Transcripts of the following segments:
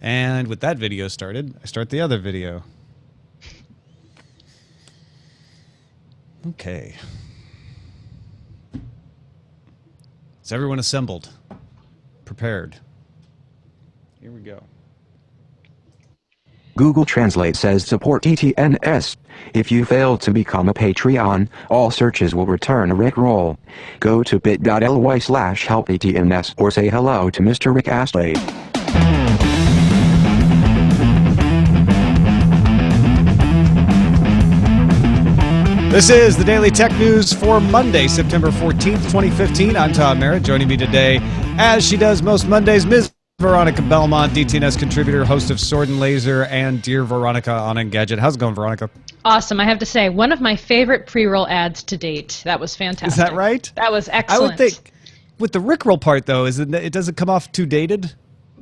And with that video started, I start the other video. Okay. Is everyone assembled? Prepared? Here we go. Google Translate says support DTNS. If you fail to become a Patreon, all searches will return a Rickroll. Go to bit.ly/helpdtns or say hello to Mr. Rick Astley. This is the Daily Tech News for Monday, September 14th, 2015. I'm Tom Merritt. Joining me today, as she does most Mondays, Ms. Veronica Belmont, DTNS contributor, host of Sword and Laser, and Dear Veronica on Engadget. How's it going, Veronica? Awesome. I have to say, one of my favorite pre-roll ads to date. That was fantastic. Is that right? That was excellent. I would think, with the Rickroll part, though, it doesn't come off too dated?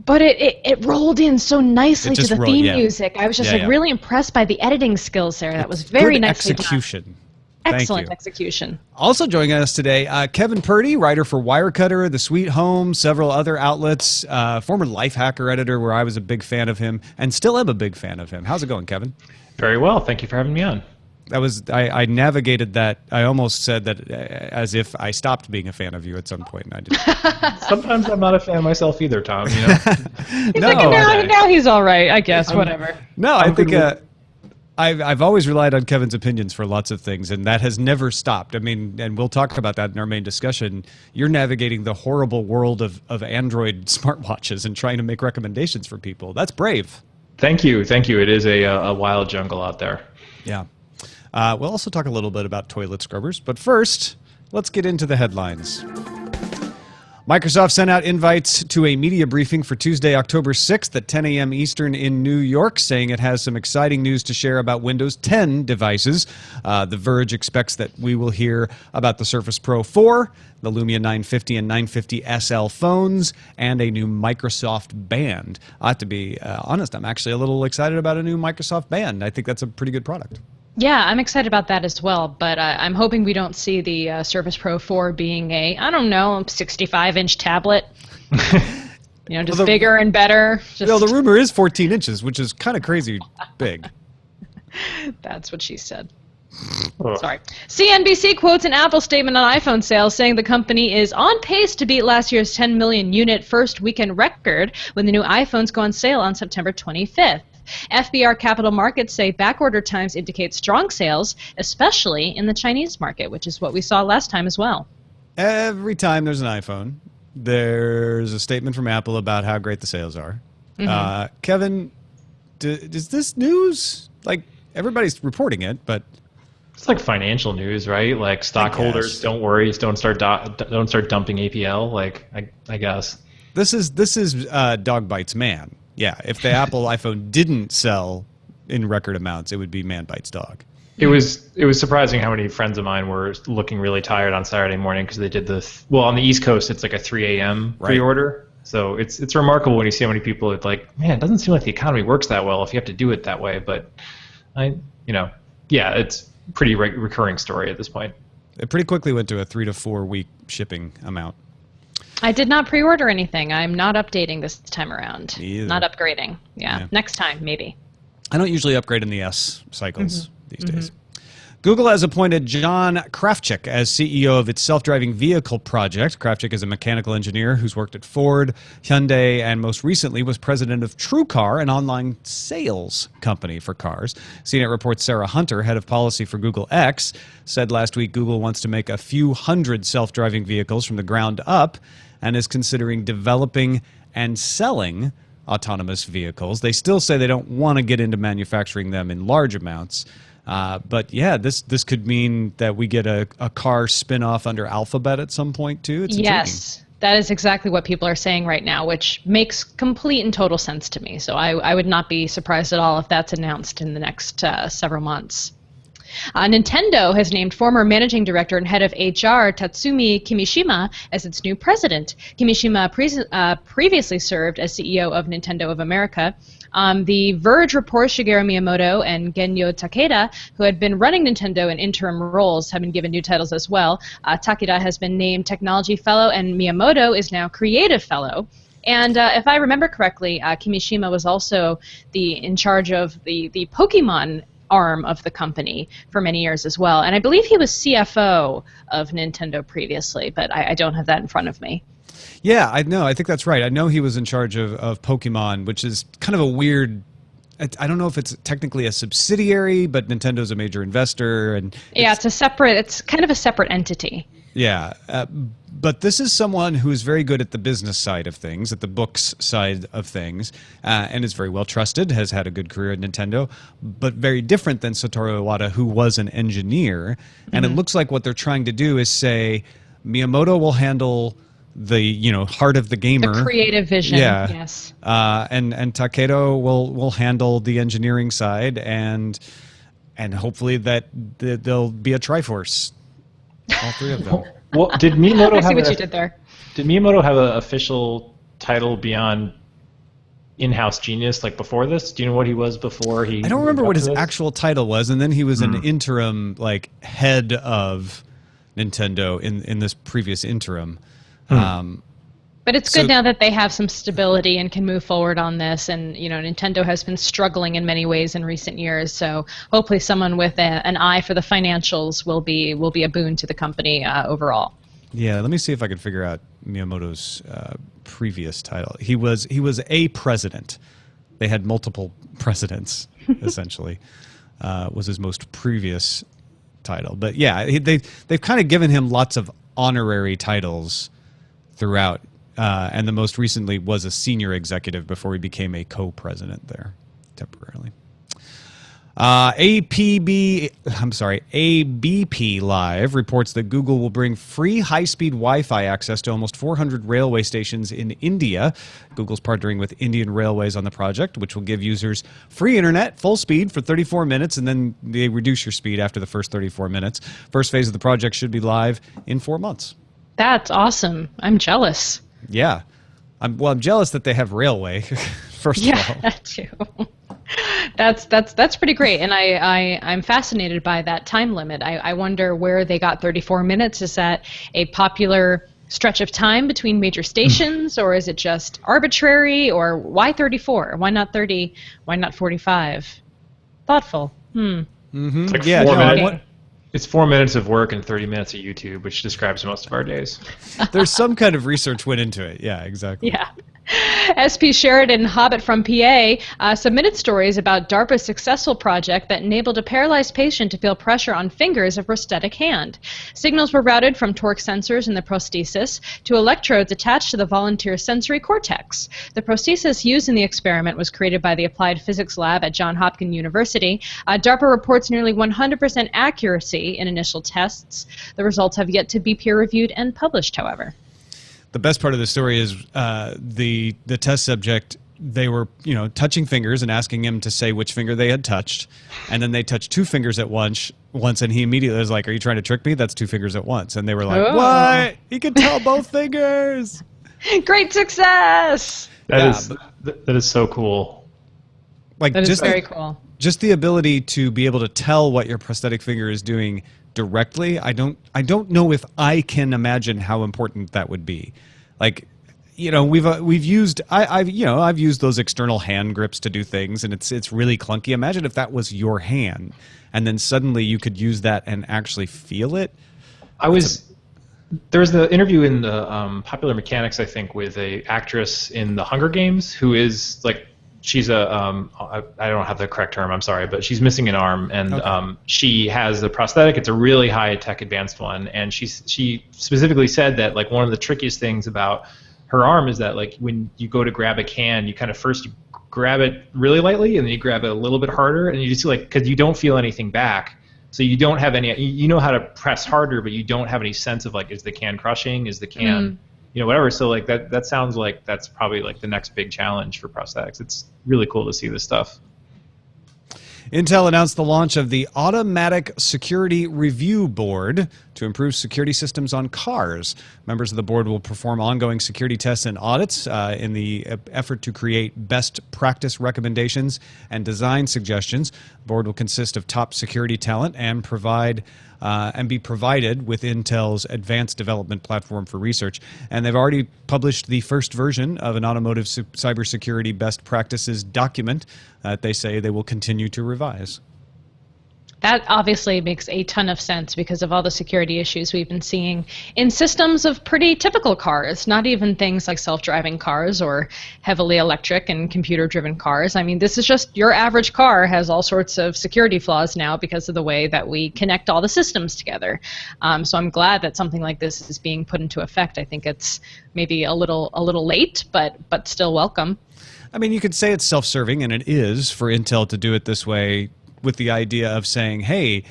But it rolled in so nicely to the theme music. I was just really impressed by the editing skills there. That was very nicely done. Execution. Excellent execution. Also joining us today, Kevin Purdy, writer for Wirecutter, The Sweet Home, several other outlets, former Lifehacker editor where I was a big fan of him and still am a big fan of him. How's it going, Kevin? Very well. Thank you for having me on. That was I navigated that. I almost said that as if I stopped being a fan of you at some point. And I didn't. Sometimes I'm not a fan myself either, Tom. You know? He's like, now he's all right, I guess. Whatever. No, I think I've always relied on Kevin's opinions for lots of things, and that has never stopped. I mean, and we'll talk about that in our main discussion. You're navigating the horrible world of Android smartwatches and trying to make recommendations for people. That's brave. Thank you. Thank you. It is a wild jungle out there. Yeah. We'll also talk a little bit about toilet scrubbers, but first, let's get into the headlines. Microsoft sent out invites to a media briefing for Tuesday, October 6th at 10 a.m. Eastern in New York, saying it has some exciting news to share about Windows 10 devices. The Verge expects that we will hear about the Surface Pro 4, the Lumia 950 and 950 SL phones, and a new Microsoft Band. I have to be honest, I'm actually a little excited about a new Microsoft Band. I think that's a pretty good product. Yeah, I'm excited about that as well, but I'm hoping we don't see the Surface Pro 4 being a, 65-inch tablet. Just bigger and better. The rumor is 14 inches, which is kind of crazy big. That's what she said. Sorry. CNBC quotes an Apple statement on iPhone sales saying the company is on pace to beat last year's 10 million unit first weekend record when the new iPhones go on sale on September 25th. FBR Capital Markets say backorder times indicate strong sales, especially in the Chinese market, which is what we saw last time as well. Every time there's an iPhone, there's a statement from Apple about how great the sales are. Mm-hmm. Kevin, is this news? Like, everybody's reporting it, but... It's like financial news, right? Like, stockholders, don't worry, don't start dumping APL. Like, I guess. This is dog bites man. Yeah, if the Apple iPhone didn't sell in record amounts, it would be man bites dog. It was surprising how many friends of mine were looking really tired on Saturday morning because they did on the East Coast it's like a 3 a.m. pre-order. So it's remarkable when you see how many people it's like, man, it doesn't seem like the economy works that well if you have to do it that way. But it's pretty recurring story at this point. It pretty quickly went to a 3 to 4 week shipping amount. I did not pre-order anything. I'm not updating this time around. Me either. Not upgrading. Yeah, next time, maybe. I don't usually upgrade in the S cycles these days. Google has appointed John Kravchuk as CEO of its self-driving vehicle project. Kravchuk is a mechanical engineer who's worked at Ford, Hyundai, and most recently was president of TrueCar, an online sales company for cars. CNET reports Sarah Hunter, head of policy for Google X, said last week Google wants to make a few hundred self-driving vehicles from the ground up and is considering developing and selling autonomous vehicles. They still say they don't want to get into manufacturing them in large amounts. But yeah, this could mean that we get a car spin-off under Alphabet at some point too. It's yes, that is exactly what people are saying right now, which makes complete and total sense to me. So I would not be surprised at all if that's announced in the next several months. Nintendo has named former managing director and head of HR Tatsumi Kimishima as its new president. Kimishima previously served as CEO of Nintendo of America. The Verge reports Shigeru Miyamoto and Genyo Takeda, who had been running Nintendo in interim roles, have been given new titles as well. Takeda has been named Technology Fellow, and Miyamoto is now Creative Fellow. And if I remember correctly, Kimishima was also in charge of the Pokemon arm of the company for many years as well. And I believe he was CFO of Nintendo previously, but I don't have that in front of me. Yeah, I know. I think that's right. I know he was in charge of Pokemon, which is kind of a weird... I don't know if it's technically a subsidiary, but Nintendo's a major investor. And it's kind of a separate entity. Yeah, but this is someone who is very good at the business side of things, at the books side of things, and is very well trusted, has had a good career at Nintendo, but very different than Satoru Iwata, who was an engineer. And it looks like what they're trying to do is say Miyamoto will handle the heart of the gamer, the creative vision. Yeah. Yes. And Takedo will handle the engineering side, and hopefully that there'll be a Triforce. All three of them. Well, did Miyamoto I see what you did there. Did Miyamoto have an official title beyond in-house genius like before this? Do you know what he was before he? I don't remember what his actual title was, and then he was an interim head of Nintendo in this previous interim. But it's good now that they have some stability and can move forward on this. And Nintendo has been struggling in many ways in recent years. So hopefully, someone with an eye for the financials will be a boon to the company overall. Yeah, let me see if I can figure out Miyamoto's previous title. He was a president. They had multiple presidents, essentially. Was his most previous title. But yeah, they've kind of given him lots of honorary titles throughout. And the most recently was a senior executive before he became a co-president there temporarily. ABP Live reports that Google will bring free high-speed Wi-Fi access to almost 400 railway stations in India. Google's partnering with Indian Railways on the project, which will give users free internet, full speed for 34 minutes, and then they reduce your speed after the first 34 minutes. First phase of the project should be live in 4 months. That's awesome. I'm jealous. Yeah. I'm jealous that they have railway, first of all. Yeah, that too. That's pretty great, and I'm fascinated by that time limit. I wonder where they got 34 minutes. Is that a popular stretch of time between major stations, or is it just arbitrary, or why 34? Why not 30? Why not 45? Thoughtful. It's like 4 minutes. It's 4 minutes of work and 30 minutes of YouTube, which describes most of our days. There's some kind of research went into it. Yeah, exactly. Yeah. Sheridan, Hobbit from PA, submitted stories about DARPA's successful project that enabled a paralyzed patient to feel pressure on fingers of prosthetic hand. Signals were routed from torque sensors in the prosthesis to electrodes attached to the volunteer's sensory cortex. The prosthesis used in the experiment was created by the Applied Physics Lab at Johns Hopkins University. DARPA reports nearly 100% accuracy in initial tests. The results have yet to be peer-reviewed and published, however. The best part of the story is the test subject. They were touching fingers and asking him to say which finger they had touched, and then they touched 2 fingers at once, and he immediately was like, "Are you trying to trick me? That's 2 fingers at once." And they were like, "What? He can tell both fingers." Great success. That is so cool. Like that is very cool. Just the ability to be able to tell what your prosthetic finger is doing directly. I don't know if I can imagine how important that would be. Like, we've used I've used those external hand grips to do things, and it's really clunky. Imagine if that was your hand, and then suddenly you could use that and actually feel it. There was the interview in the Popular Mechanics, I think, with a actress in the Hunger Games who is like. She's I don't have the correct term, I'm sorry, but she's missing an arm, and she has the prosthetic. It's a really high-tech advanced one, and she specifically said that like one of the trickiest things about her arm is that like when you go to grab a can, you kind of first you grab it really lightly, and then you grab it a little bit harder, and you just because you don't feel anything back, so you don't have any. You know how to press harder, but you don't have any sense of like is the can crushing, is the can. Whatever. So like that sounds like that's probably like the next big challenge for prosthetics. It's really cool to see this stuff. Intel announced the launch of the Automatic Security Review Board to improve security systems on cars. Members of the board will perform ongoing security tests and audits in the effort to create best practice recommendations and design suggestions. The board will consist of top security talent and be provided with Intel's advanced development platform for research. And they've already published the first version of an automotive cybersecurity best practices document that they say they will continue to revise. That obviously makes a ton of sense because of all the security issues we've been seeing in systems of pretty typical cars, not even things like self-driving cars or heavily electric and computer-driven cars. I mean, this is just your average car has all sorts of security flaws now because of the way that we connect all the systems together. So I'm glad that something like this is being put into effect. I think it's maybe a little late, but still welcome. I mean, you could say it's self-serving, and it is for Intel to do it this way, with the idea of saying, hey,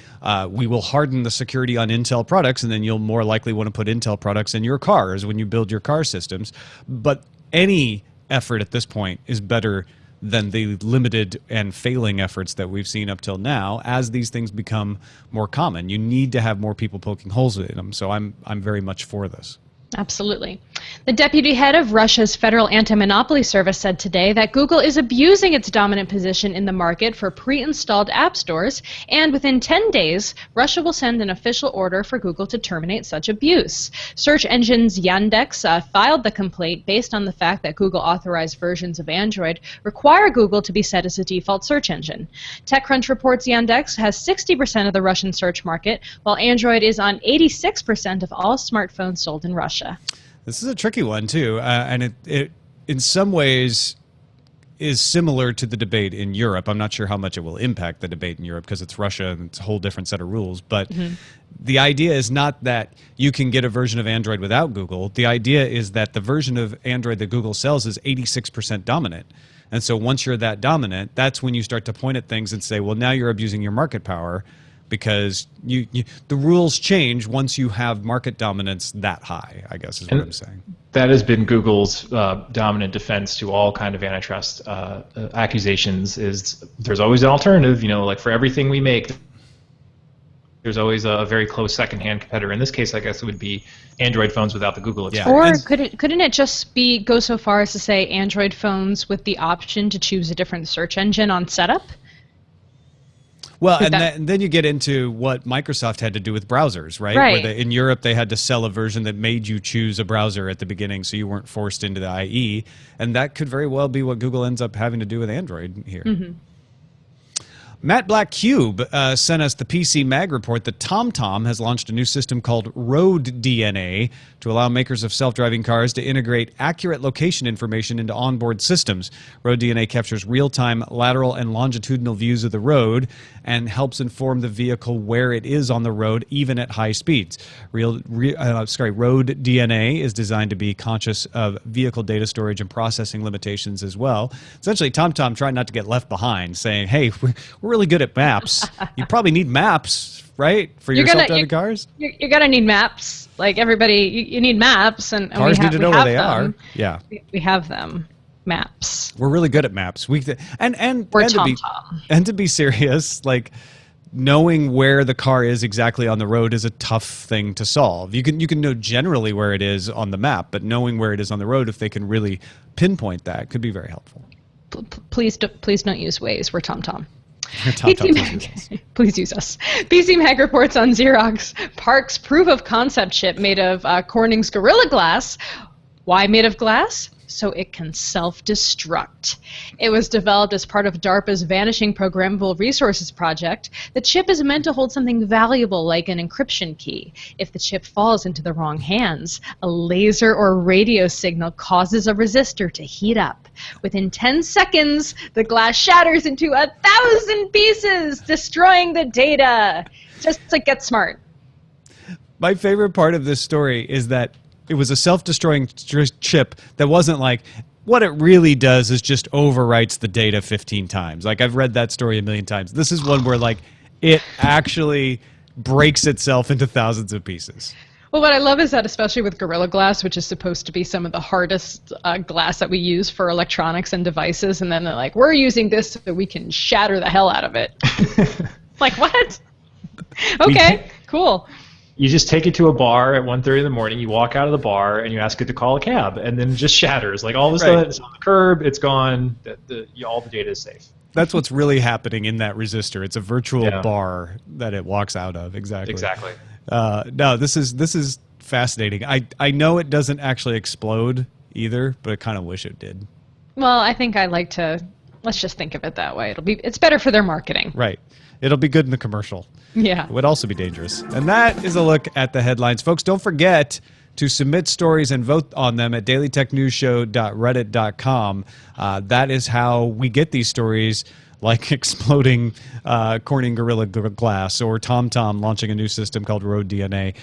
we will harden the security on Intel products, and then you'll more likely want to put Intel products in your cars when you build your car systems. But any effort at this point is better than the limited and failing efforts that we've seen up till now as these things become more common. You need to have more people poking holes in them. So I'm very much for this. Absolutely. The deputy head of Russia's Federal Anti-Monopoly Service said today that Google is abusing its dominant position in the market for pre-installed app stores, and within 10 days, Russia will send an official order for Google to terminate such abuse. Search engines Yandex filed the complaint based on the fact that Google-authorized versions of Android require Google to be set as a default search engine. TechCrunch reports Yandex has 60% of the Russian search market, while Android is on 86% of all smartphones sold in Russia. This is a tricky one, too, and it in some ways is similar to the debate in Europe. I'm not sure how much it will impact the debate in Europe because it's Russia and it's a whole different set of rules. But the idea is not that you can get a version of Android without Google. The idea is that the version of Android that Google sells is 86% dominant. And so once you're that dominant, that's when you start to point at things and say, well, now you're abusing your market power, because the rules change once you have market dominance that high, I guess is what I'm saying. That has been Google's dominant defense to all kind of antitrust accusations, is there's always an alternative. You know, like for everything we make, there's always a very close second-hand competitor. In this case, I guess it would be Android phones without the Google experience. Or couldn't it just go so far as to say Android phones with the option to choose a different search engine on setup? Well, and then you get into what Microsoft had to do with browsers, right? Where in Europe, they had to sell a version that made you choose a browser at the beginning so you weren't forced into the IE. And that could very well be what Google ends up having to do with Android here. mattblackcube sent us the PC Mag report that TomTom has launched a new system called Road DNA to allow makers of self-driving cars to integrate accurate location information into onboard systems. Road DNA captures real-time lateral and longitudinal views of the road and helps inform the vehicle where it is on the road, even at high speeds. Road DNA is designed to be conscious of vehicle data storage and processing limitations as well. Essentially, TomTom trying not to get left behind, saying, hey, we're really good at maps. You probably need maps, right, for your self-driving cars? You're going to need maps. Like everybody, you need maps. And cars need to know where they are. Yeah. We have them. Maps. We're really good at maps. And to be serious, like knowing where the car is exactly on the road is a tough thing to solve. You can know generally where it is on the map, but knowing where it is on the road, if they can really pinpoint that, could be very helpful. Please don't use Waze. We're TomTom. Please use us. PC Mag reports on Xerox PARC's proof of concept chip made of Corning's Gorilla Glass. Why made of glass? So it can self-destruct. It was developed as part of DARPA's Vanishing Programmable Resources project. The chip is meant to hold something valuable like an encryption key. If the chip falls into the wrong hands, a laser or radio signal causes a resistor to heat up. Within 10 seconds, the glass shatters into 1,000 pieces, destroying the data. Just to get smart. My favorite part of this story is that it was a self-destroying chip that wasn't like, what it really does is just overwrites the data 15 times. Like, I've read that story a million times. This is one where, like, it actually breaks itself into thousands of pieces. Well, what I love is that, especially with Gorilla Glass, which is supposed to be some of the hardest glass that we use for electronics and devices, and then they're like, we're using this so we can shatter the hell out of it. Like, what? Okay, cool. You just take it to a bar at 1:30 in the morning. You walk out of the bar and you ask it to call a cab, and then it just shatters. Like all of a sudden, it's on the curb. It's gone. All the data is safe. That's what's really happening in that resistor. It's a virtual bar that it walks out of. Exactly. Exactly. No, this is fascinating. I know it doesn't actually explode either, but I kind of wish it did. Well, I think I like to. Let's just think of it that way. It's better for their marketing. Right. It'll be good in the commercial. Yeah. It would also be dangerous. And that is a look at the headlines. Folks, don't forget to submit stories and vote on them at dailytechnewsshow.reddit.com. That is how we get these stories, like exploding Corning Gorilla Glass or TomTom launching a new system called Road DNA.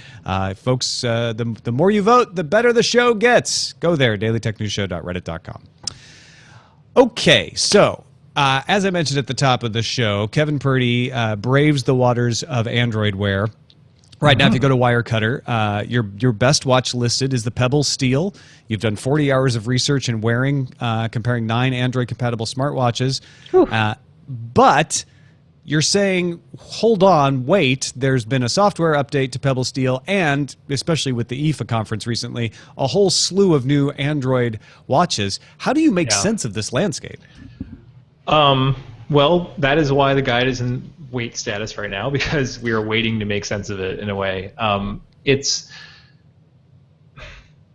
Folks, the more you vote, the better the show gets. Go there, dailytechnewsshow.reddit.com. Okay, so as I mentioned at the top of the show, Kevin Purdy braves the waters of Android Wear. Right now, if you go to Wirecutter, your best watch listed is the Pebble Steel. You've done 40 hours of research and wearing, comparing 9 Android-compatible smartwatches. But you're saying, hold on, wait, there's been a software update to Pebble Steel and, especially with the IFA conference recently, a whole slew of new Android watches. How do you make sense of this landscape? Well, that is why the guide is in wait status right now, because we are waiting to make sense of it in a way.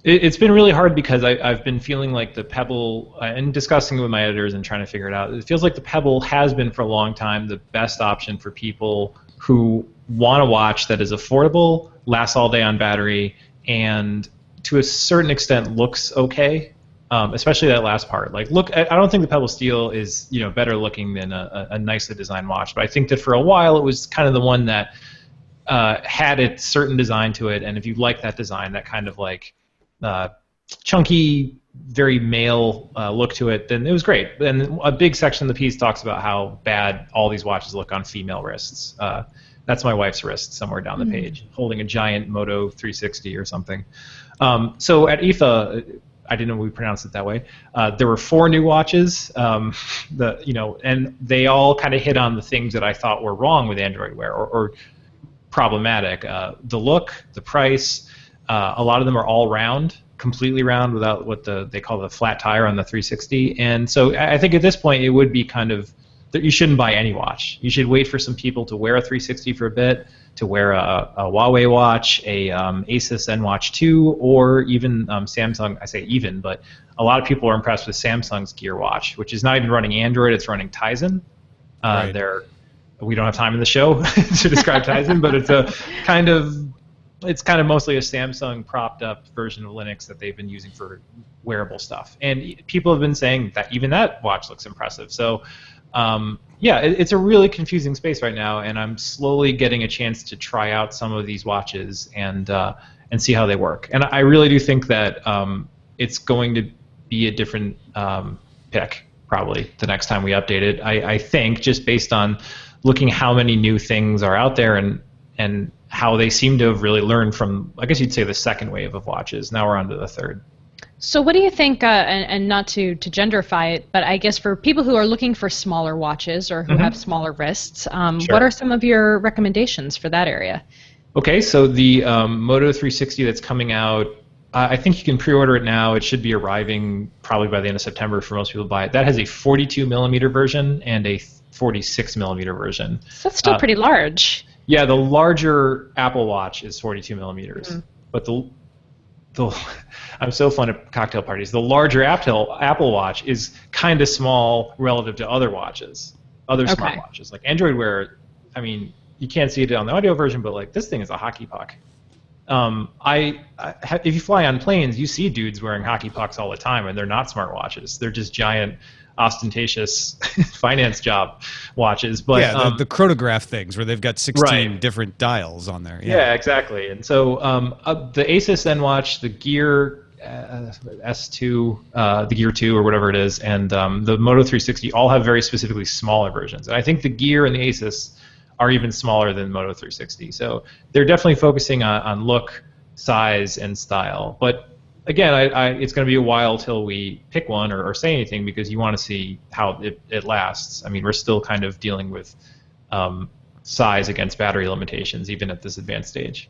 It's been really hard because I've been feeling like the Pebble, and discussing with my editors and trying to figure it out, it feels like the Pebble has been for a long time the best option for people who want a watch that is affordable, lasts all day on battery, and to a certain extent looks okay. Especially that last part. Like, look, I don't think the Pebble Steel is better looking than a nicely designed watch, but I think that for a while it was kind of the one that had a certain design to it, and if you like that design, that kind of like chunky, very male look to it, then it was great. And a big section of the piece talks about how bad all these watches look on female wrists. That's my wife's wrist somewhere down the page, holding a giant Moto 360 or something. So at IFA, I didn't know we pronounced it that way. There were 4 new watches, and they all kind of hit on the things that I thought were wrong with Android Wear or problematic. The look, the price, a lot of them are all round, completely round without what they call the flat tire on the 360. And so I think at this point it would be kind of that you shouldn't buy any watch. You should wait for some people to wear a 360 for a bit, to wear a Huawei watch, a Asus ZenWatch 2, or even Samsung. I say even, but a lot of people are impressed with Samsung's Gear Watch, which is not even running Android, it's running Tizen. Right. We don't have time in the show to describe Tizen, but it's kind of mostly a Samsung propped up version of Linux that they've been using for wearable stuff. And people have been saying that even that watch looks impressive. So it's a really confusing space right now, and I'm slowly getting a chance to try out some of these watches and see how they work. And I really do think that it's going to be a different pick probably the next time we update it. I think just based on looking how many new things are out there and how they seem to have really learned from, I guess you'd say, the second wave of watches. Now we're on to the third. So what do you think, and not to genderify it, but I guess for people who are looking for smaller watches or who have smaller wrists, what are some of your recommendations for that area? Okay, so the Moto 360 that's coming out, I think you can pre-order it now. It should be arriving probably by the end of September for most people to buy it. That has a 42 millimeter version and a 46 millimeter version. So that's still pretty large. Yeah, the larger Apple Watch is 42 millimeters, but I'm so fun at cocktail parties. The larger Apple Watch is kind of small relative to other watches, other smartwatches. Like Android Wear, I mean, you can't see it on the audio version, but like this thing is a hockey puck. If you fly on planes, you see dudes wearing hockey pucks all the time, and they're not smartwatches. They're just giant, ostentatious finance job watches. But yeah, the chronograph things where they've got 16 different dials on there. Yeah, exactly. And so the Asus ZenWatch, the Gear S2, the Gear 2 or whatever it is, and the Moto 360 all have very specifically smaller versions. And I think the Gear and the Asus are even smaller than Moto 360. So they're definitely focusing on look, size, and style. But again, it's going to be a while till we pick one or say anything, because you want to see how it lasts. I mean, we're still kind of dealing with size against battery limitations, even at this advanced stage.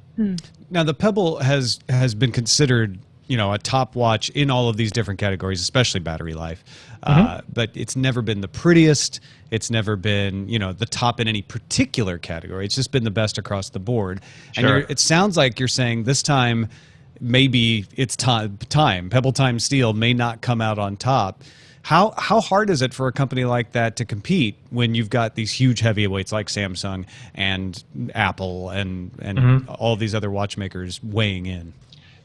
Now, the Pebble has been considered, a top watch in all of these different categories, especially battery life. But it's never been the prettiest. It's never been, the top in any particular category. It's just been the best across the board. Sure. And it sounds like you're saying this time maybe it's time. Pebble Time Steel may not come out on top. How hard is it for a company like that to compete when you've got these huge heavyweights like Samsung and Apple and all these other watchmakers weighing in?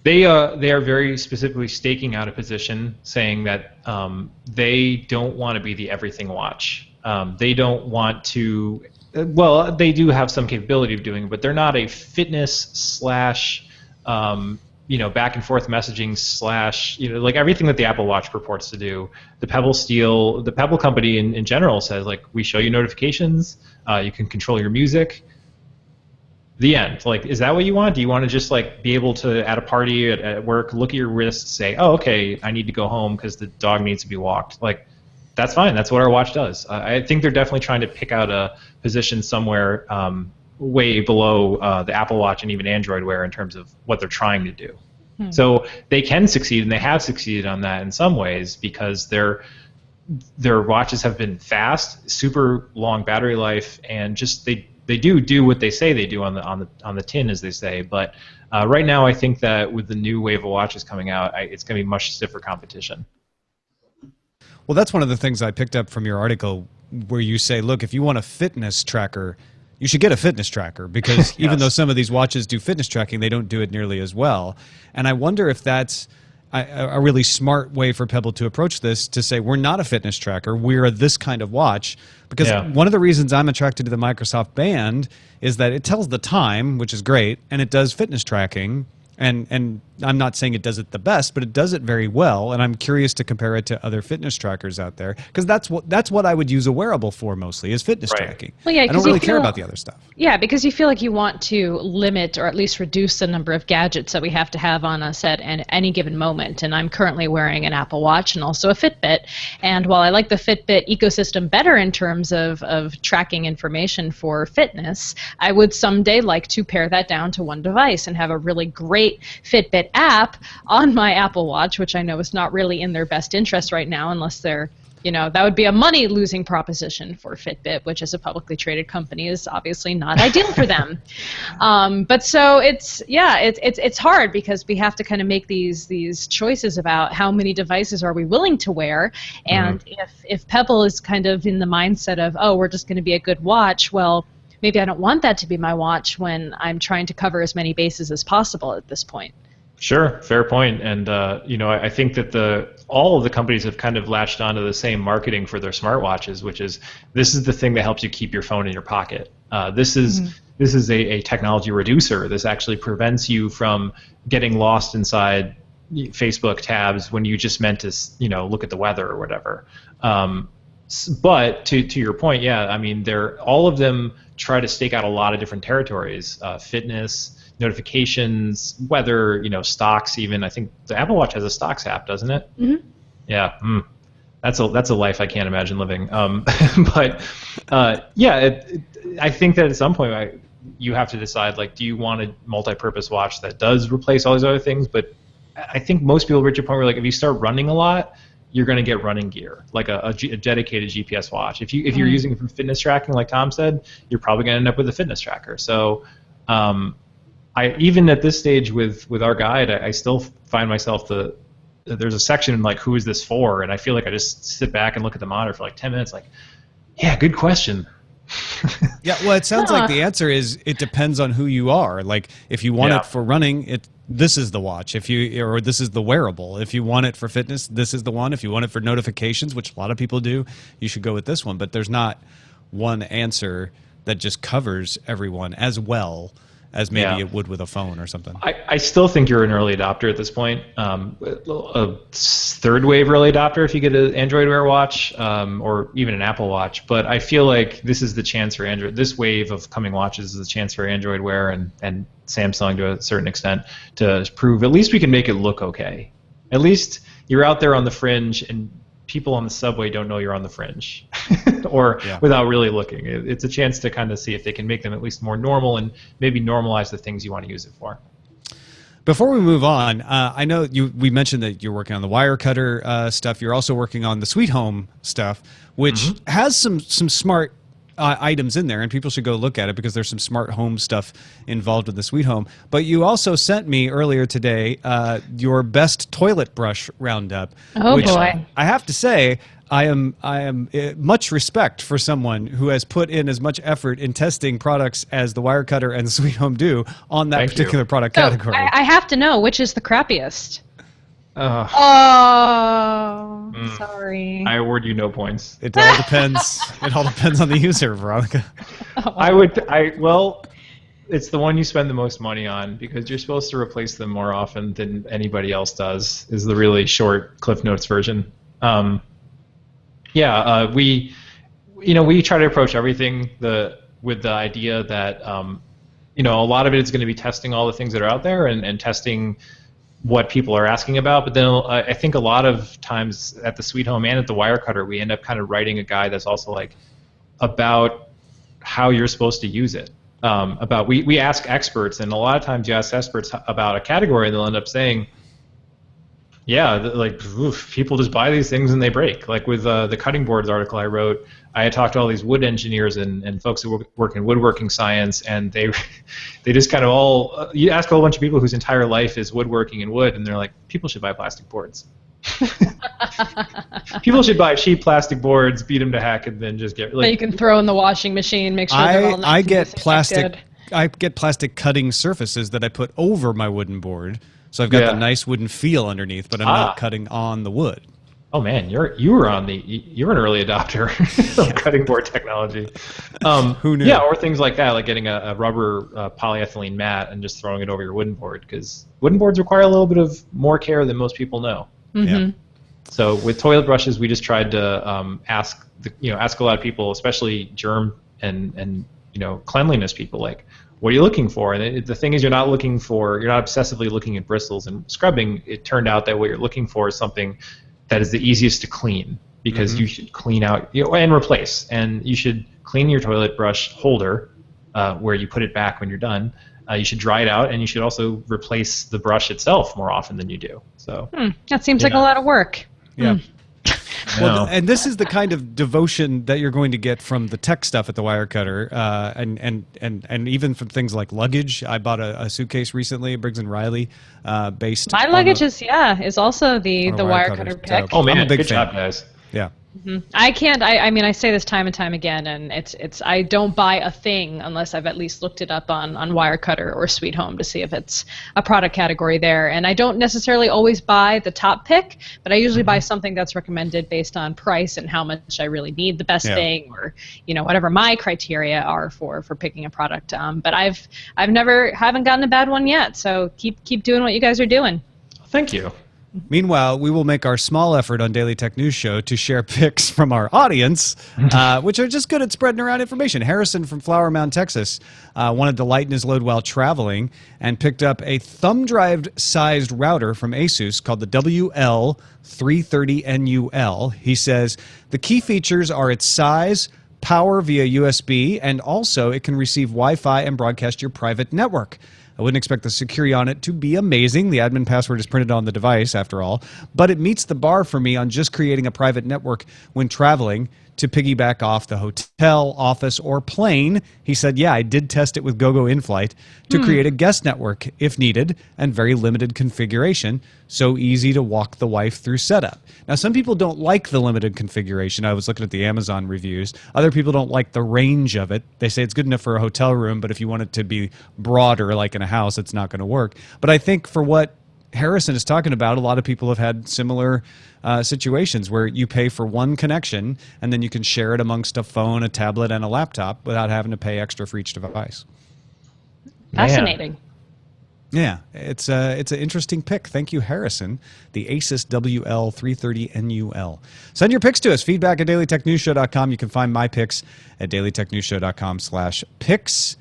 They are very specifically staking out a position, saying that they don't want to be the everything watch. They don't want to. Well, they do have some capability of doing it, but they're not a fitness / back and forth messaging / like everything that the Apple Watch purports to do. The Pebble company in general says, like, we show you notifications, you can control your music. The end. Like, is that what you want? Do you want to just like be able to at a party at work look at your wrist, say, oh, okay, I need to go home because the dog needs to be walked? Like, that's fine. That's what our watch does. I think they're definitely trying to pick out a position somewhere way below the Apple Watch and even Android Wear in terms of what they're trying to do. So they can succeed, and they have succeeded on that in some ways because their watches have been fast, super long battery life, and just they do what they say they do on the tin, as they say. But right now, I think that with the new wave of watches coming out, it's going to be much stiffer competition. Well, that's one of the things I picked up from your article where you say, look, if you want a fitness tracker, you should get a fitness tracker because even though some of these watches do fitness tracking, they don't do it nearly as well. And I wonder if that's a really smart way for Pebble to approach this, to say we're not a fitness tracker, we're this kind of watch. Because one of the reasons I'm attracted to the Microsoft Band is that it tells the time, which is great, and it does fitness tracking. And I'm not saying it does it the best, but it does it very well. And I'm curious to compare it to other fitness trackers out there because that's what I would use a wearable for mostly is fitness tracking. Well, yeah, I don't really care about the other stuff. Yeah, because you feel like you want to limit or at least reduce the number of gadgets that we have to have on us at any given moment. And I'm currently wearing an Apple Watch and also a Fitbit. And while I like the Fitbit ecosystem better in terms of tracking information for fitness, I would someday like to pare that down to one device and have a really great Fitbit app on my Apple Watch, which I know is not really in their best interest right now unless they're, that would be a money-losing proposition for Fitbit, which as a publicly traded company is obviously not ideal for them. But so it's hard because we have to kind of make these choices about how many devices are we willing to wear, and if Pebble is kind of in the mindset of, oh, we're just going to be a good watch, well, maybe I don't want that to be my watch when I'm trying to cover as many bases as possible at this point. Sure, fair point. And I think that all of the companies have kind of latched onto the same marketing for their smartwatches, which is this is the thing that helps you keep your phone in your pocket. This is a technology reducer. This actually prevents you from getting lost inside Facebook tabs when you just meant to look at the weather or whatever. But to your point, yeah, I mean, all of them try to stake out a lot of different territories: fitness, notifications, weather, stocks. Even I think the Apple Watch has a stocks app, doesn't it? Yeah, that's a life I can't imagine living. But I think that at some point you have to decide, like, do you want a multi-purpose watch that does replace all these other things? But I think most people reach a point where, like, if you start running a lot, you're going to get running gear, like a dedicated GPS watch. If you're using it for fitness tracking, like Tom said, you're probably going to end up with a fitness tracker. So I even at this stage with our guide, I still find myself there's a section like, who is this for? And I feel like I just sit back and look at the monitor for like 10 minutes, like, yeah, good question. Yeah, well, it sounds like the answer is it depends on who you are. Like, if you want it for running, this is the watch. Or this is the wearable. If you want it for fitness, this is the one. If you want it for notifications, which a lot of people do, you should go with this one. But there's not one answer that just covers everyone as well as maybe it would with a phone or something. I still think you're an early adopter at this point. A third wave early adopter if you get an Android Wear watch or even an Apple Watch. But I feel like this is the chance for Android. This wave of coming watches is a chance for Android Wear and Samsung to a certain extent to prove at least we can make it look okay. At least you're out there on the fringe and people on the subway don't know you're on the fringe. or without really looking. It's a chance to kind of see if they can make them at least more normal and maybe normalize the things you want to use it for. Before we move on, I know we mentioned that you're working on the wire cutter stuff. You're also working on the Sweet Home stuff, which has some smart items in there, and people should go look at it because there's some smart home stuff involved with the Sweet Home. But you also sent me earlier today your best toilet brush roundup. Oh, which boy. I have to say, I am much respect for someone who has put in as much effort in testing products as the wire cutter and the Sweet Home do on that particular product category. I have to know, which is the crappiest? Sorry. I award you no points. It all depends. It all depends on the user, Veronica. Well, it's the one you spend the most money on because you're supposed to replace them more often than anybody else does. Is the really short Cliff Notes version. We try to approach everything with the idea that a lot of it is going to be testing all the things that are out there and testing what people are asking about. But then I think a lot of times at the Sweet Home and at the wire cutter, we end up kind of writing a guide that's also like about how you're supposed to use it. We ask experts, and a lot of times you ask experts about a category, and they'll end up saying, people just buy these things and they break. Like with the cutting boards article I wrote, I had talked to all these wood engineers and folks who work in woodworking science, and they just kind of you ask a whole bunch of people whose entire life is woodworking and wood, and they're like, people should buy plastic boards. People should buy cheap plastic boards, beat them to heck, and then just get. That you can throw in the washing machine, make sure they're all nice I and get disinfected. I get plastic cutting surfaces that I put over my wooden board, so I've got the nice wooden feel underneath, but I'm not cutting on the wood. Oh man, you're an early adopter of cutting board technology. Who knew? Yeah, or things like that, like getting a rubber polyethylene mat and just throwing it over your wooden board, because wooden boards require a little bit of more care than most people know. Yeah. So with toilet brushes, we just tried to ask a lot of people, especially germ and cleanliness people, like, what are you looking for? And the thing is, you're not obsessively looking at bristles and scrubbing. It turned out that what you're looking for is something that is the easiest to clean, because you should clean out and replace, and you should clean your toilet brush holder where you put it back when you're done. You should dry it out, and you should also replace the brush itself more often than you do. So that seems like a lot of work. Yeah. Well, and this is the kind of devotion that you're going to get from the tech stuff at the wire cutter, and even from things like luggage. I bought a suitcase recently, Briggs & Riley, based. My luggage is also the wire cutter pick. Oh man, I'm a big good fan. job, guys. Yeah. I can't. I mean, I say this time and time again, and it's. I don't buy a thing unless I've at least looked it up on Wirecutter or Sweet Home to see if it's a product category there. And I don't necessarily always buy the top pick, but I usually buy something that's recommended based on price and how much I really need the best thing, or whatever my criteria are for picking a product. But haven't gotten a bad one yet. So keep doing what you guys are doing. Thank you. Meanwhile, we will make our small effort on Daily Tech News Show to share picks from our audience, which are just good at spreading around information. Harrison from Flower Mound, Texas, wanted to lighten his load while traveling and picked up a thumb drive-sized router from Asus called the WL330NUL. He says the key features are its size, power via USB, and also it can receive Wi-Fi and broadcast your private network. I wouldn't expect the security on it to be amazing. The admin password is printed on the device, after all. But it meets the bar for me on just creating a private network when traveling to piggyback off the hotel, office, or plane. He said, I did test it with GoGo in-flight to create a guest network if needed, and very limited configuration, so easy to walk the wife through setup. Now, some people don't like the limited configuration. I was looking at the Amazon reviews. Other people don't like the range of it. They say it's good enough for a hotel room, but if you want it to be broader, like in a house, it's not going to work. But I think for what Harrison is talking about, a lot of people have had similar situations where you pay for one connection and then you can share it amongst a phone, a tablet, and a laptop without having to pay extra for each device. Fascinating. Yeah, it's an interesting pick. Thank you, Harrison. The Asus WL330NUL. Send your picks to us. Feedback at dailytechnewsshow.com. You can find my picks at dailytechnewsshow.com/picks.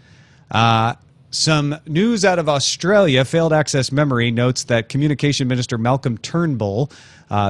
Some news out of Australia. Failed Access Memory notes that Communication Minister Malcolm Turnbull,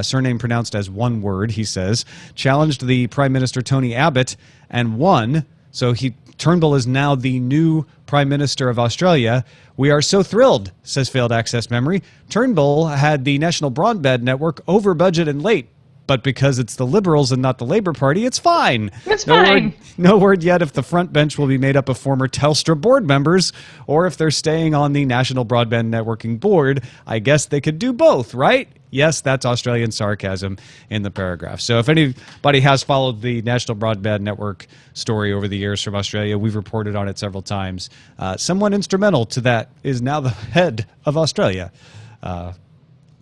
surname pronounced as one word, he says, challenged the Prime Minister Tony Abbott and won. So Turnbull is now the new Prime Minister of Australia. We are so thrilled, says Failed Access Memory. Turnbull had the National Broadband Network over budget and late. But because it's the Liberals and not the Labour Party, it's fine. It's fine. No word yet if the front bench will be made up of former Telstra board members or if they're staying on the National Broadband Networking Board. I guess they could do both, right? Yes, that's Australian sarcasm in the paragraph. So if anybody has followed the National Broadband Network story over the years from Australia, we've reported on it several times. Someone instrumental to that is now the head of Australia.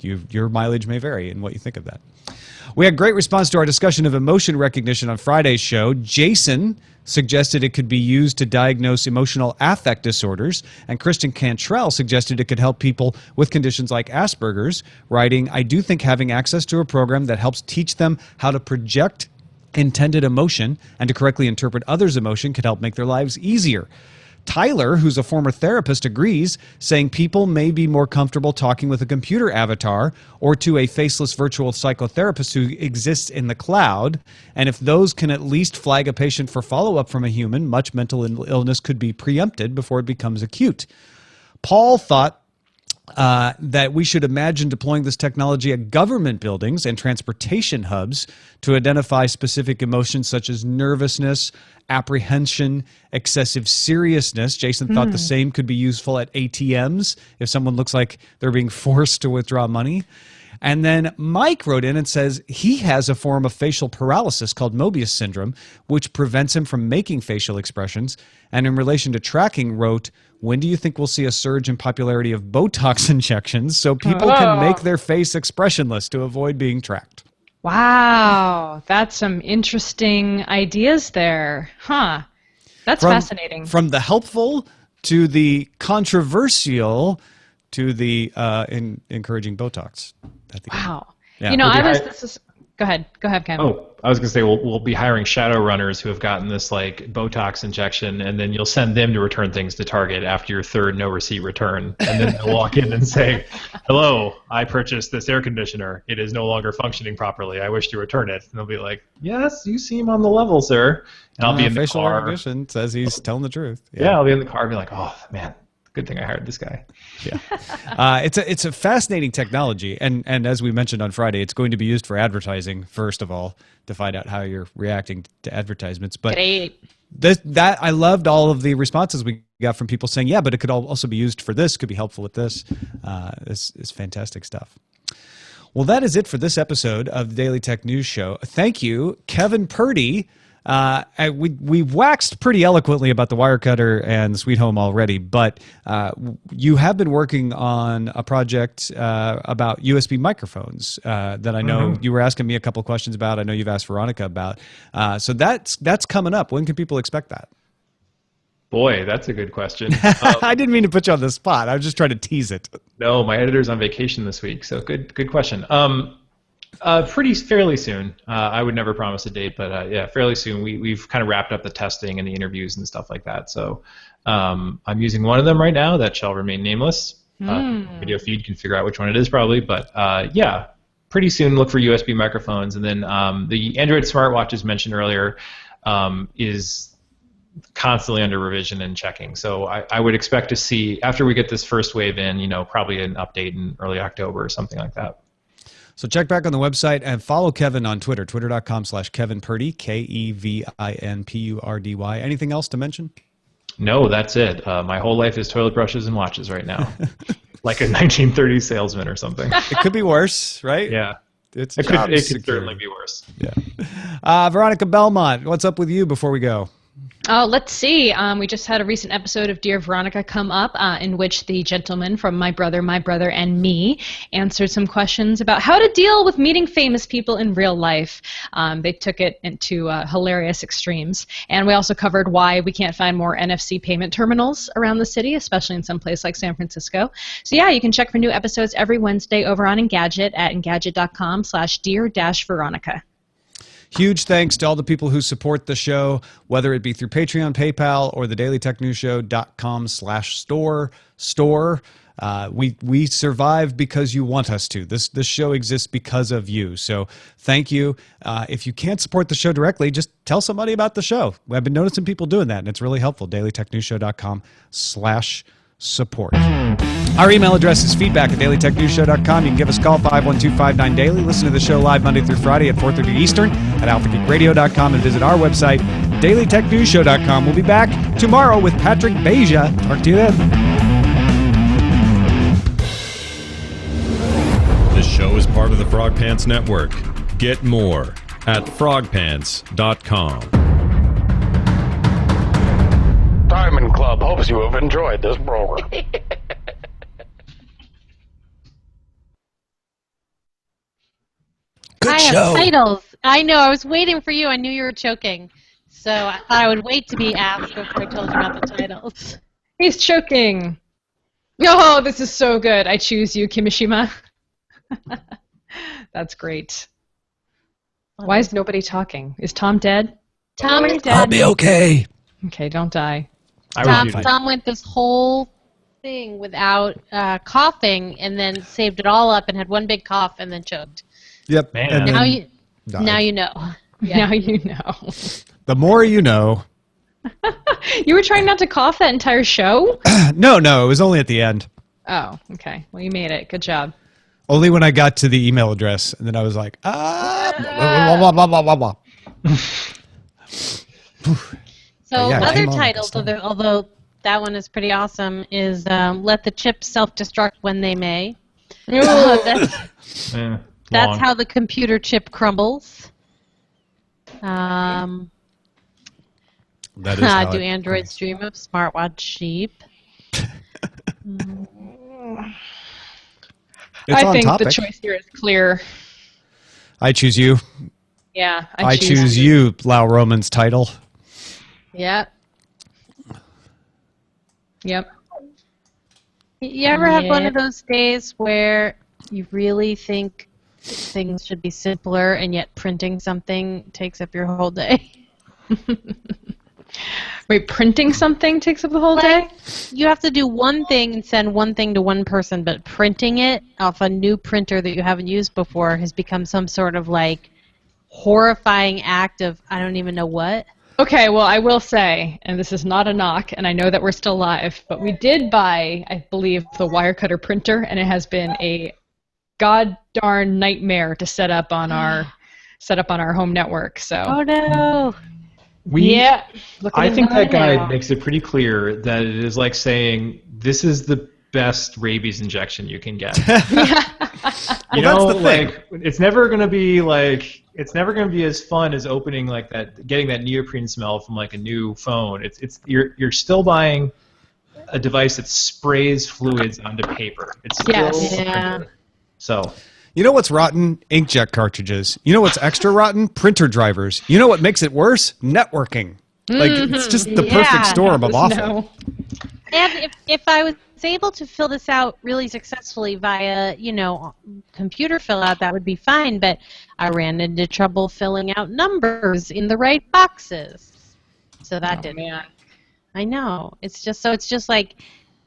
Your mileage may vary in what you think of that. We had great response to our discussion of emotion recognition on Friday's show. Jason suggested it could be used to diagnose emotional affect disorders, and Kristen Cantrell suggested it could help people with conditions like Asperger's, writing, I do think having access to a program that helps teach them how to project intended emotion and to correctly interpret others' emotion could help make their lives easier. Tyler, who's a former therapist, agrees, saying people may be more comfortable talking with a computer avatar or to a faceless virtual psychotherapist who exists in the cloud. And if those can at least flag a patient for follow-up from a human, much mental illness could be preempted before it becomes acute. Paul thought that we should imagine deploying this technology at government buildings and transportation hubs to identify specific emotions such as nervousness, apprehension, excessive seriousness. Jason thought the same could be useful at ATMs if someone looks like they're being forced to withdraw money. And then Mike wrote in and says he has a form of facial paralysis called Mobius syndrome, which prevents him from making facial expressions. And in relation to tracking, wrote, when do you think we'll see a surge in popularity of Botox injections so people can make their face expressionless to avoid being tracked? Wow, that's some interesting ideas there. Huh. That's fascinating. From the helpful to the controversial to the encouraging Botox. Wow. Yeah. You know, go ahead, Kevin. Oh, I was going to say we'll be hiring shadow runners who have gotten this like Botox injection, and then you'll send them to return things to Target after your third no receipt return, and then they'll walk in and say, "Hello, I purchased this air conditioner. It is no longer functioning properly. I wish to return it." And they'll be like, "Yes, you seem on the level, sir." And I'll be in the facial car. recognition says he's telling the truth. Yeah, I'll be in the car and be like, "Oh man, good thing I hired this guy." Yeah, it's a fascinating technology, and as we mentioned on Friday, it's going to be used for advertising first of all to find out how you're reacting to advertisements. But that I loved all of the responses we got from people saying, yeah, but it could also be used for this, could be helpful with this. It's fantastic stuff. Well, that is it for this episode of the Daily Tech News Show. Thank you, Kevin Purdy. We waxed pretty eloquently about the Wirecutter and the Sweet Home already, but you have been working on a project about USB microphones that I know you were asking me a couple questions about. I know you've asked Veronica about. So that's coming up. When can people expect that? Boy, that's a good question. I didn't mean to put you on the spot. I was just trying to tease it. No, my editor's on vacation this week, so good question. Fairly soon. I would never promise a date, but yeah, fairly soon. We've kind of wrapped up the testing and the interviews and stuff like that. So I'm using one of them right now that shall remain nameless. Video feed can figure out which one it is probably, but yeah, pretty soon look for USB microphones. And then the Android smartwatch as mentioned earlier is constantly under revision and checking. So I would expect to see, after we get this first wave in, probably an update in early October or something like that. So check back on the website and follow Kevin on Twitter, twitter.com/Kevin Purdy, KEVINPURDY. Anything else to mention? No, that's it. My whole life is toilet brushes and watches right now. Like a 1930s salesman or something. It could be worse, right? Yeah. It could certainly be worse. Yeah. Veronica Belmont, what's up with you before we go? Let's see. We just had a recent episode of Dear Veronica come up in which the gentleman from My Brother, and Me answered some questions about how to deal with meeting famous people in real life. They took it into hilarious extremes. And we also covered why we can't find more NFC payment terminals around the city, especially in some place like San Francisco. So yeah, you can check for new episodes every Wednesday over on Engadget at engadget.com/dear-Veronica. Huge thanks to all the people who support the show, whether it be through Patreon, PayPal, or the dailytechnewsshow.com/store. We survive because you want us to. This show exists because of you. So thank you. If you can't support the show directly, just tell somebody about the show. I've been noticing people doing that, and it's really helpful. dailytechnewsshow.com/support. Our email address is feedback@dailytechnewsshow.com. You can give us a call, 512-559-DAILY. Listen to the show live Monday through Friday at 4:30 Eastern at alphageekradio.com and visit our website, dailytechnewsshow.com. We'll be back tomorrow with Patrick Beja. Talk to you then. This show is part of the Frog Pants Network. Get more at frogpants.com. Diamond Club hopes you have enjoyed this program. I have titles. I know. I was waiting for you. I knew you were choking. So I thought I would wait to be asked before I told you about the titles. He's choking. Oh, this is so good. I choose you, Kimishima. That's great. Why is nobody talking? Is Tom dead? Tom is dead. I'll be okay. Okay, don't die. Tom went this whole thing without coughing and then saved it all up and had one big cough and then choked. Yep. Man. And Now then now you know. Yeah. Now you know. the more you know. You were trying not to cough that entire show? No, it was only at the end. Oh, okay. Well, you made it. Good job. Only when I got to the email address, and then I was like, blah, blah, blah, blah, blah, blah. So Yeah, other came on like a titles, star. although that one is pretty awesome, is Let the Chips Self-Destruct When They May. That's Long. how the computer chip crumbles. That is how Do it androids goes. dream of smartwatch sheep? It's I on think topic. the choice here is clear. I choose you. Yeah, I choose you, Lau Roman's title. Yep. Yep. You ever have one of those days where you really think things should be simpler and yet printing something takes up your whole day? Wait, printing something takes up the whole day? You have to do one thing and send one thing to one person, but printing it off a new printer that you haven't used before has become some sort of like horrifying act of I don't even know what. Okay, well, I will say, and this is not a knock, and I know that we're still live, but we did buy, I believe, the wire cutter printer, and it has been a god darn nightmare to set up on our home network. So. Oh no. Yeah. I think that guide makes it pretty clear that it is like saying this is the best rabies injection you can get. You know, that's the thing. like it's never gonna be as fun as opening like that, getting that neoprene smell from like a new phone. You're still buying a device that sprays fluids onto paper. It's still Yes. a Yeah. printer. So You know what's rotten? Inkjet cartridges. You know what's extra rotten? Printer drivers. You know what makes it worse? Networking. Like, it's just the perfect storm of awful. No. And if I was able to fill this out really successfully via, computer fill out, that would be fine. But I ran into trouble filling out numbers in the right boxes. So that didn't. Man. I know. It's just like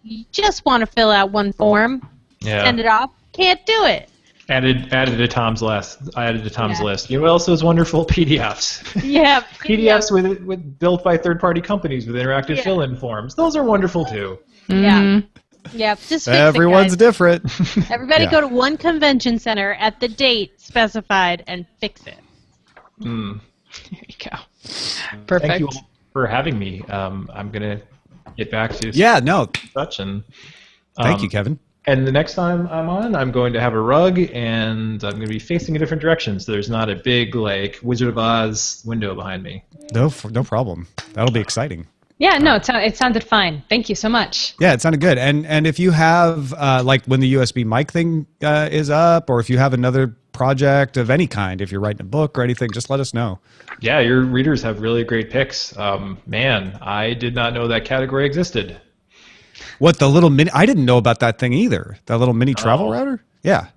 you just want to fill out one form, send it off, can't do it. added to Tom's list. I added to Tom's list. You know what else is wonderful? PDFs. Yeah. PDFs with built by third-party companies with interactive fill-in forms. Those are wonderful too. Yeah. Yeah. Just fix Everyone's it, guys. different. Everybody Yeah. go to one convention center at the date specified and fix it. There you go. Perfect. Thank you all for having me. I'm gonna get back to Yeah, no. such and Thank you, Kevin. And the next time I'm on, I'm going to have a rug, and I'm going to be facing a different direction, so there's not a big, like, Wizard of Oz window behind me. No problem. That'll be exciting. Yeah, no, it sounded fine. Thank you so much. Yeah, it sounded good. And if you have, like, when the USB mic thing is up, or if you have another project of any kind, if you're writing a book or anything, just let us know. Yeah, your readers have really great picks. Man, I did not know that category existed. What, the little mini? I didn't know about that thing either. That little mini travel router? Yeah.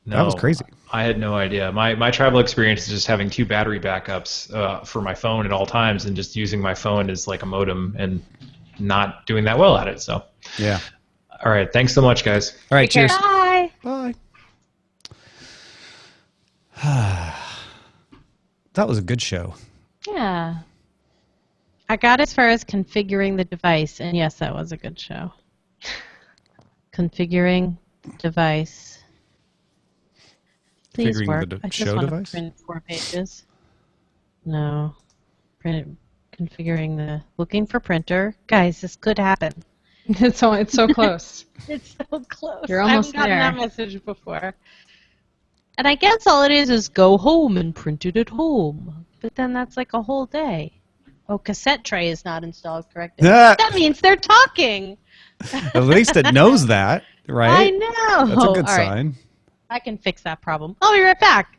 No, That was crazy. I had no idea. My travel experience is just having 2 battery backups for my phone at all times, and just using my phone as like a modem, and not doing that well at it. So Yeah. all right, thanks so much, guys. All right, cheers. Bye. Bye. That was a good show. Yeah. I got as far as configuring the device, and yes, that was a good show. Configuring device. Please Configuring work. the I just show want device? to print 4 pages. No. Configuring the... Looking for printer. Guys, this could happen. It's so close. It's so close. You're almost I haven't gotten there. that message before. And I guess all it is go home and print it at home. But then that's like a whole day. Oh, cassette tray is not installed correctly. Ah. That means they're talking. At least it knows that, right? I know. That's a good All right. sign. I can fix that problem. I'll be right back.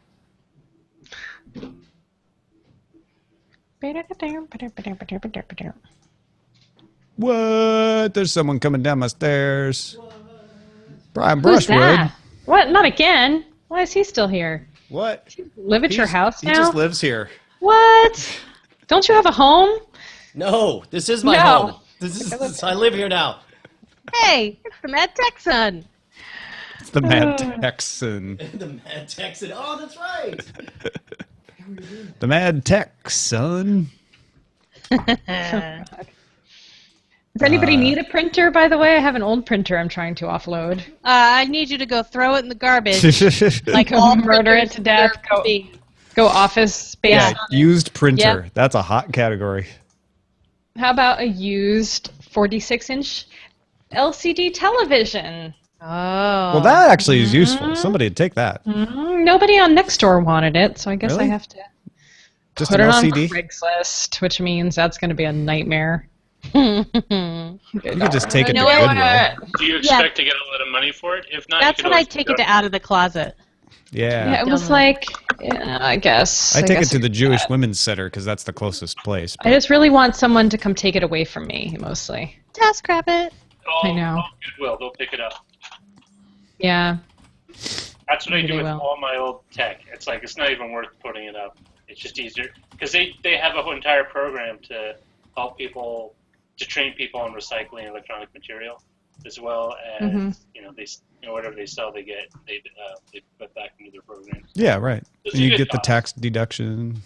What? There's someone coming down my stairs. Brian Who's Brushwood. that? What? Not again. Why is he still here? What? Live at your house He now? just lives here. What? Don't you have a home? No, this is my No. home. I live here now. Hey, it's the Mad Tech Son. It's the Mad Texan. The Mad Texan. Oh, that's right. The Mad Texan. Does anybody need a printer, by the way? I have an old printer I'm trying to offload. I need you to go throw it in the garbage. Like all murder it printers to death. deserve to be. Go office space. Yeah, used printer. Yep. That's a hot category. How about a used 46-inch LCD television? Oh. Well, that actually is useful. Somebody would take that. Nobody on Nextdoor wanted it, so I guess Really? I have to Just put an it on LCD. Craigslist, which means that's going to be a nightmare. You could just take it You to know what? Goodwill. Do you expect to get a lot of money for it? If not, That's you could when I always take go- it out of the closet. Yeah. Yeah, it was like, yeah, I guess. I take it guess to the could do Jewish that. Women's Center because that's the closest place. I just really want someone to come take it away from me, mostly. TaskRabbit. I know. Goodwill, they'll pick it up. Yeah. That's what I Maybe do they with will. all my old tech. It's like it's not even worth putting it up. It's just easier because they have a whole entire program to help people to train people on recycling electronic material, as well as whatever they sell, they put back into their program. Yeah, right. It's And a you good get the cause. tax deduction.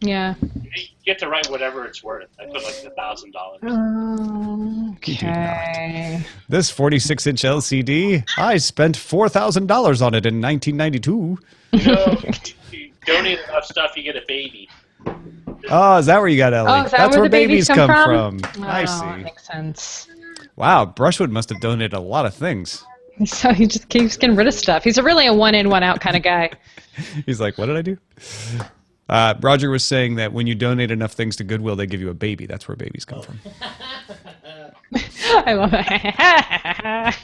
Yeah. You get to write whatever it's worth. I put like $1,000. Okay. This 46-inch LCD, I spent $4,000 on it in 1992. You donate enough stuff, you get a baby. Oh, is that where you got Ellie? Oh, is that That's where where the babies come from. Oh, I that see. makes sense. Wow, Brushwood must have donated a lot of things. So he just keeps getting rid of stuff. He's really a one in, one out kind of guy. He's like, what did I do? Roger was saying that when you donate enough things to Goodwill, they give you a baby. That's where babies come from. I love it.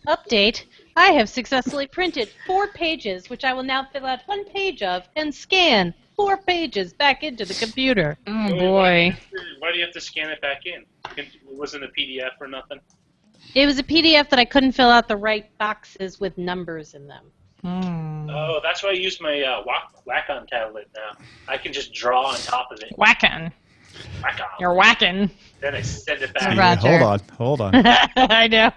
Update. I have successfully printed 4 pages, which I will now fill out 1 page of and scan 4 pages back into the computer. Oh, boy. Why do you have to scan it back in? It wasn't a PDF or nothing? It was a PDF that I couldn't fill out the right boxes with numbers in them. Oh, that's why I use my Wacom tablet now. I can just draw on top of it. Whacking. Wacom. You're whacking. Then I send it back. Roger. Hold on. I know.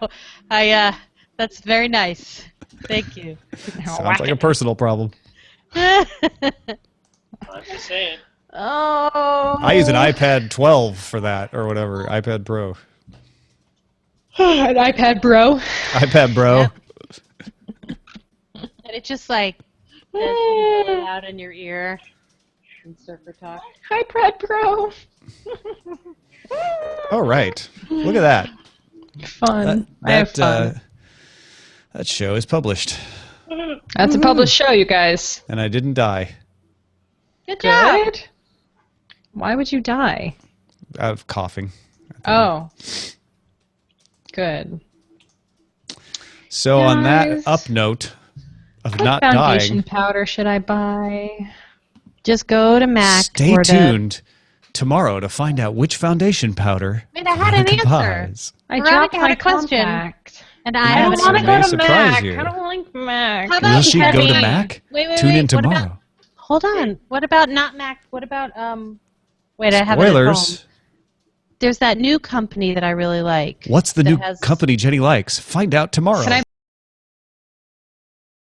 That's very nice. Thank you. Sounds like a personal problem. I'm just saying. Oh. I use an iPad 12 for that, or whatever, iPad Pro. An iPad Bro. iPad Bro. And it just like says it out in your ear in Surfer Talk. iPad Pro. All right. Look at that. Fun. I have fun. That show is published, That's a published show, you guys. and I didn't die Good job. Good. Why would you die? out of coughing. Oh. Good. So on that Nice. up note of What not foundation dying, powder should I buy? Just go to Mac. stay or to- tuned tomorrow to find out which foundation powder Wait, I had an Veronica answer. buys. I Veronica dropped had my a question. compact. And I don't Nancy want to may go to surprise Mac. you. I don't like Mac. How about Will she go to Kevin? Mac? Wait, Tune in what about- tomorrow. Hold on. What about not Mac? What about Wait, I have it at home. Spoilers. There's that new company that I really like. What's the that new has- company Jenny likes? Find out tomorrow. Can I